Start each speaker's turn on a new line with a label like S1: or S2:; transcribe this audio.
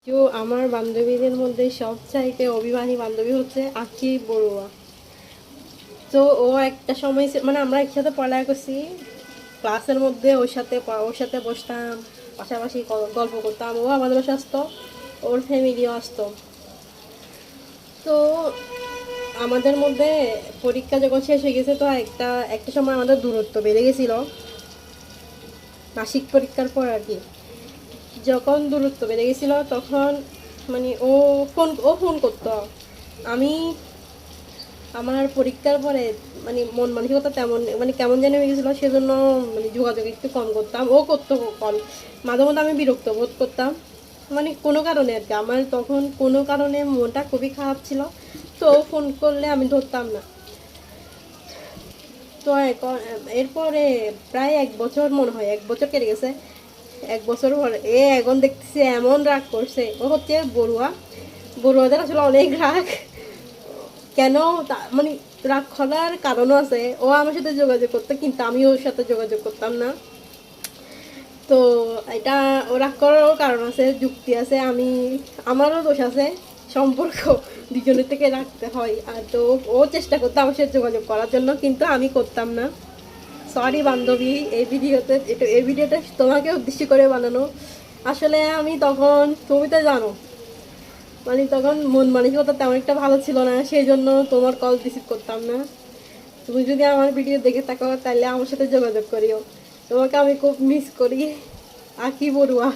S1: তো আমার বান্ধবীদের মধ্যে সবচাইতে অভিমানী বান্ধবী হচ্ছে আঁকি বড়ুয়া। তো ও একটা সময় মানে আমরা একসাথে পড়ালেখা করছি ক্লাসের মধ্যে, ওর সাথে বসতাম, পাশাপাশি গল্প করতাম। ও আমাদের বাসায় আসতো, ওর ফ্যামিলিও আসতো। তো আমাদের মধ্যে পরীক্ষা যখন শেষ হয়ে গেছে, তো একটা একটা সময় আমাদের দূরত্ব বেড়ে গেছিল, মাসিক পরীক্ষার পর আর কি। যখন দূরত্ব বেড়ে গেছিল তখন মানে ও ফোন করতো। আমি আমার পরীক্ষার পরে মানে মন মানসিকতা তেমন মানে কেমন জানি হয়ে গেছিলো, সেজন্য মানে যোগাযোগ একটু কম করতাম। ও করতো কল, মাঝে মধ্যে আমি বিরক্ত বোধ করতাম, মানে কোনো কারণে আর কি। আমার তখন কোনো কারণে মনটা খুবই খারাপ ছিল, তো ও ফোন করলে আমি ধরতাম না। তো এরপরে প্রায় 1 বছর, মনে হয় 1 বছর কেটে গেছে। 1 বছর পর এখন দেখতেছি এমন রাগ করছে। ও হচ্ছে বড়ুয়া, বড়ুয়াদের আসলে অনেক রাগ। কেন মানে রাগ করার কারণও আছে। ও আমার সাথে যোগাযোগ করতো কিন্তু আমি ওর সাথে যোগাযোগ করতাম না। তো এটা ও রাগ করারও কারণ আছে, যুক্তি আছে। আমারও দোষ আছে, সম্পর্ক দুজনের থেকে রাখতে হয়। আর তো ও চেষ্টা করতো আমার সাথে যোগাযোগ করার জন্য, কিন্তু আমি করতাম না। সরি বান্ধবী, এই ভিডিওটা তোমাকে উদ্দেশ্য করে বানানো। আসলে আমি তখন, তুমি তো জানো, মানে তখন মন মানসিকতা তেমন একটা ভালো ছিল না, সেই জন্য তোমার কল রিসিভ করতাম না। তুমি যদি আমার ভিডিও দেখে থাকো তাহলে আমার সাথে যোগাযোগ করিও। তোমাকে আমি খুব মিস করি, আঁকি বড়ুয়া।